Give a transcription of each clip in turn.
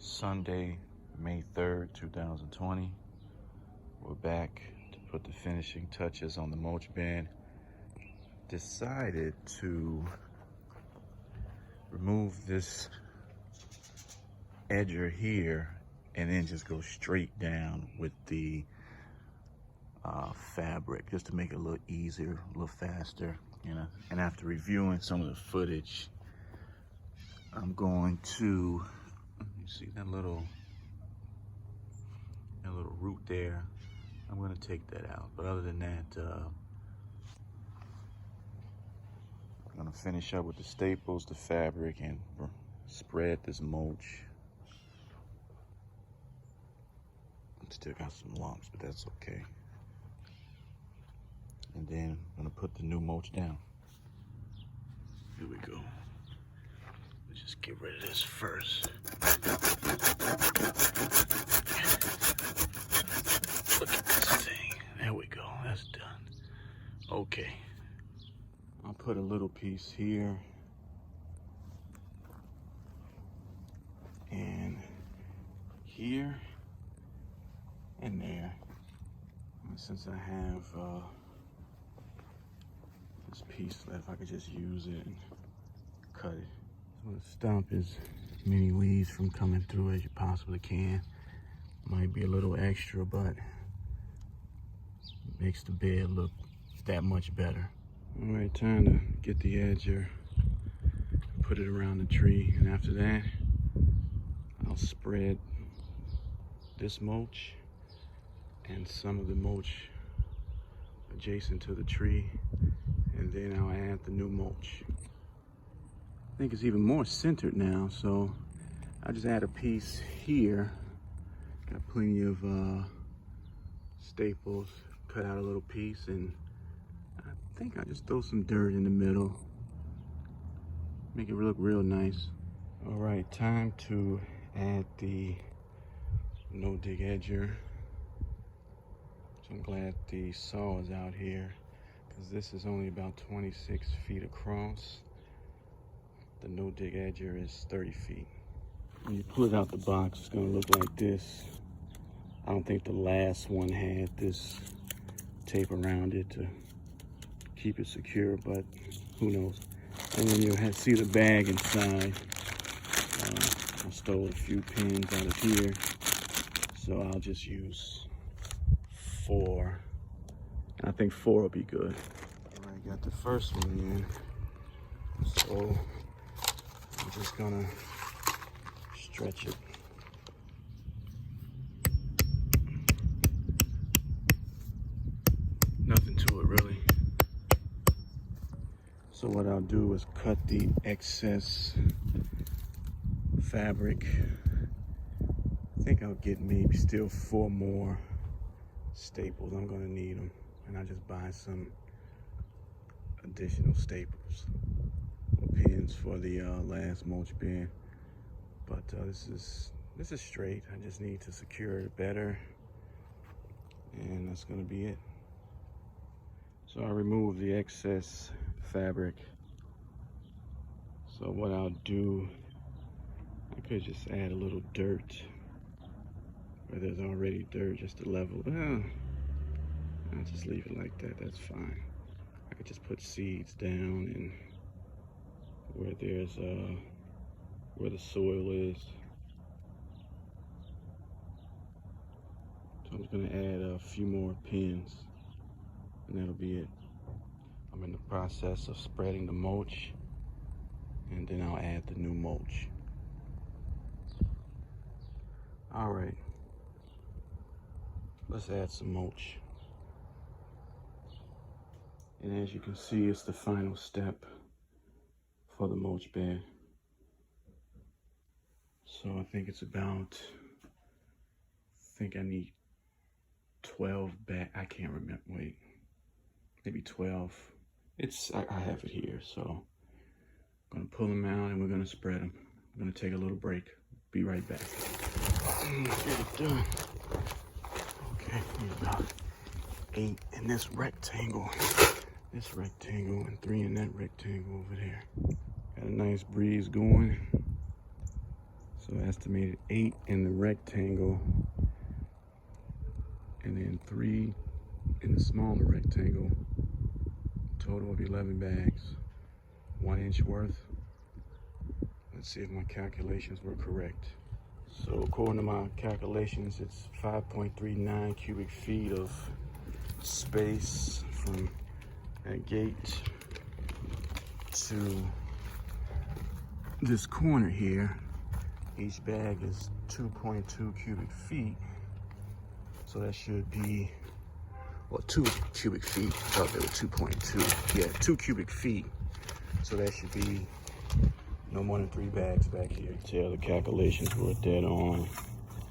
Sunday, May 3rd, 2020. We're back to put the finishing touches on the mulch bin. Decided to remove this edger here and then just go straight down with the fabric just to make it a little easier, a little faster, you know. And after reviewing some of the footage, I'm going to, you see that little root there, I'm going to take that out. But other than that, I'm going to finish up with the staples, the fabric, and spread this mulch. Still got some lumps, but that's okay. And then I'm going to put the new mulch down. Here we go. Let's just get rid of this first. Look at this thing. There we go. That's done. Okay. I'll put a little piece here. And here. And there. And since I have this piece left, I could just use it and cut it. I'm gonna stop as many leaves from coming through as you possibly can. Might be a little extra, but it makes the bed look that much better. All right, time to get the edger, put it around the tree, and after that, I'll spread this mulch and some of the mulch adjacent to the tree, and then I'll add the new mulch. I think it's even more centered now, so I'll just add a piece here. Got plenty of staples, cut out a little piece, and I think I'll just throw some dirt in the middle. Make it look real nice. All right, time to add the no-dig edger. So I'm glad the saw is out here, because this is only about 26 feet across. The no-dig edger is 30 feet. When you pull it out the box, it's gonna look like this. I don't think the last one had this tape around it to keep it secure, but who knows. And then you'll see the bag inside. I stole a few pins out of here, so I'll just use 4. I think 4 will be good. All right, got the first one in. So I'm just gonna stretch it. Nothing to it really. So what I'll do is cut the excess fabric. I think I'll get maybe still 4 more staples. I'm gonna need them, and I'll just buy some additional staples or pins for the last mulch bin. But this is straight. I just need to secure it better, and that's gonna be it. So I remove the excess fabric. So what I'll do, I could just add a little dirt where there's already dirt, just to level. I'll just leave it like that, that's fine. I could just put seeds down and where there's where the soil is. So I'm just gonna add a few more pins, and that'll be it. I'm in the process of spreading the mulch, and then I'll add the new mulch. All right. Let's add some mulch. And as you can see, it's the final step for the mulch bed. So I think it's about, I think I need 12 bags. I can't remember, wait, maybe 12. I have it here, so I'm gonna pull them out and we're gonna spread them. I'm gonna take a little break. Be right back. Get it done. Okay, about 8 in this rectangle, and 3 in that rectangle over there. Got a nice breeze going, So estimated 8 in the rectangle, and then 3 in the smaller rectangle. Total of 11 bags, 1 inch worth. Let's see if my calculations were correct. So according to my calculations, it's 5.39 cubic feet of space from that gate to this corner here. Each bag is 2.2 cubic feet. So that should be, well, 2 cubic feet. I thought they were 2.2. Yeah, 2 cubic feet. So that should be no more than 3 bags back here. Tell the calculations were dead on.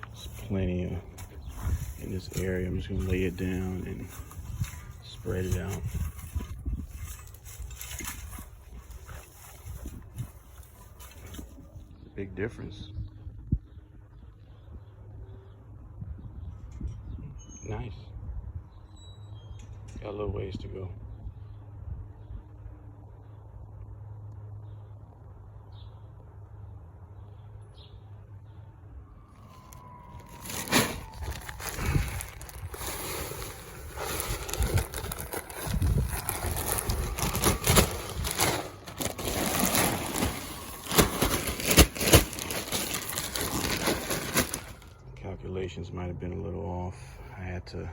There's plenty of in this area. I'm just gonna lay it down and spread it out. Big difference. Nice. Got a little ways to go. Calculations might have been a little off. I had to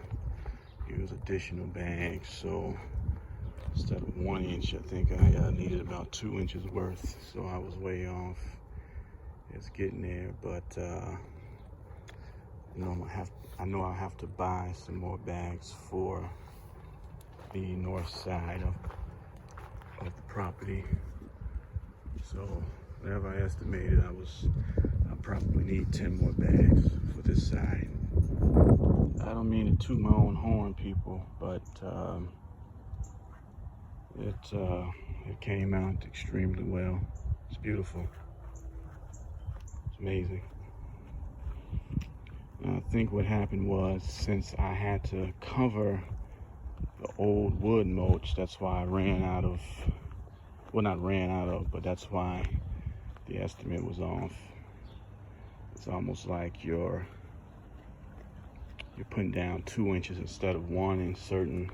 use additional bags, so instead of 1 inch, I think I needed about 2 inches worth. So I was way off. It's getting there, but you know, I know I'll have to buy some more bags for the north side of the property. So whatever I estimated, I probably need 10 more bags for this side. I don't mean to toot my own horn, people, but it came out extremely well. It's beautiful. It's amazing. I think what happened was, since I had to cover the old wood mulch, that's why I ran out of, well, not ran out of, but that's why the estimate was off. It's almost like you're putting down 2 inches instead of 1 in certain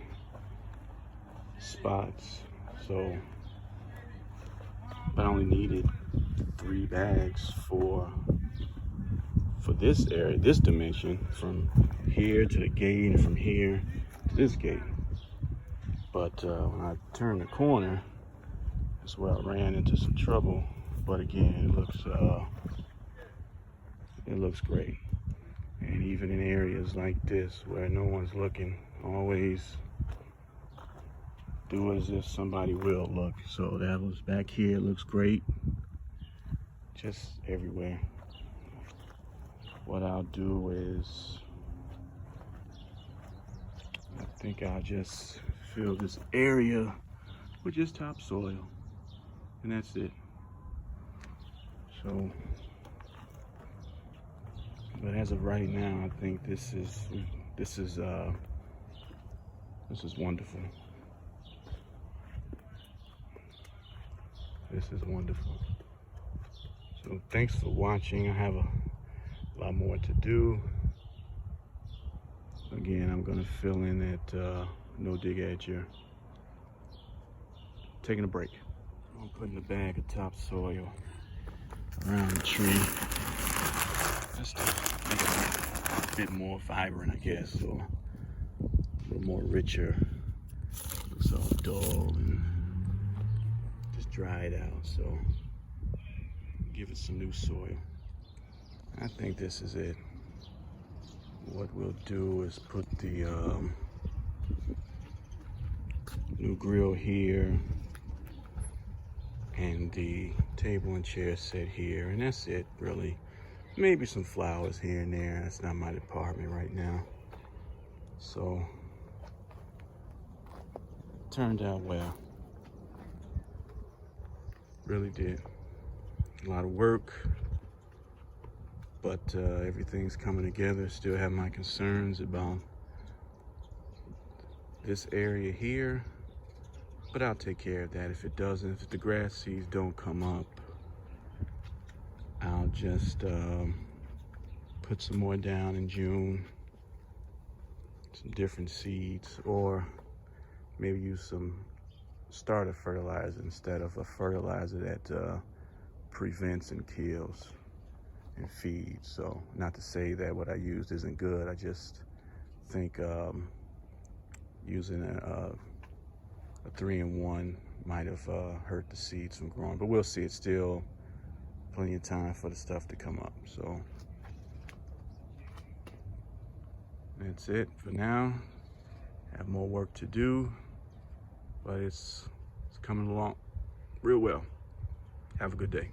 spots. So, but I only needed 3 bags for this area, this dimension, from here to the gate and from here to this gate. But when I turned the corner, that's where I ran into some trouble. But again, it looks great. And even in areas like this where no one's looking, always do as if somebody will look. So that was back here, it looks great. Just everywhere. What I'll do is, I think I'll just fill this area with just topsoil, and that's it. So, but as of right now, I think this is wonderful. This is wonderful. So thanks for watching. I have a lot more to do. Again, I'm gonna fill in that no dig edge here. Taking a break. I'm putting a bag of topsoil around the tree. Just to make it a bit more vibrant, I guess, so a little more richer. Looks all dull and just dried out, so give it some new soil. I think this is it. What we'll do is put the new grill here and the table and chair set here, and that's it, really. Maybe some flowers here and there. That's not my department right now. So, turned out well. Really did. A lot of work, but everything's coming together. Still have my concerns about this area here, but I'll take care of that. If it doesn't, if the grass seeds don't come up, I'll just put some more down in June, some different seeds, or maybe use some starter fertilizer instead of a fertilizer that prevents and kills and feeds. So not to say that what I used isn't good, I just think using a 3-in-1 might have hurt the seeds from growing, but we'll see. It's still plenty of time for the stuff to come up. So that's it for now. Have more work to do, but it's coming along real well. Have a good day.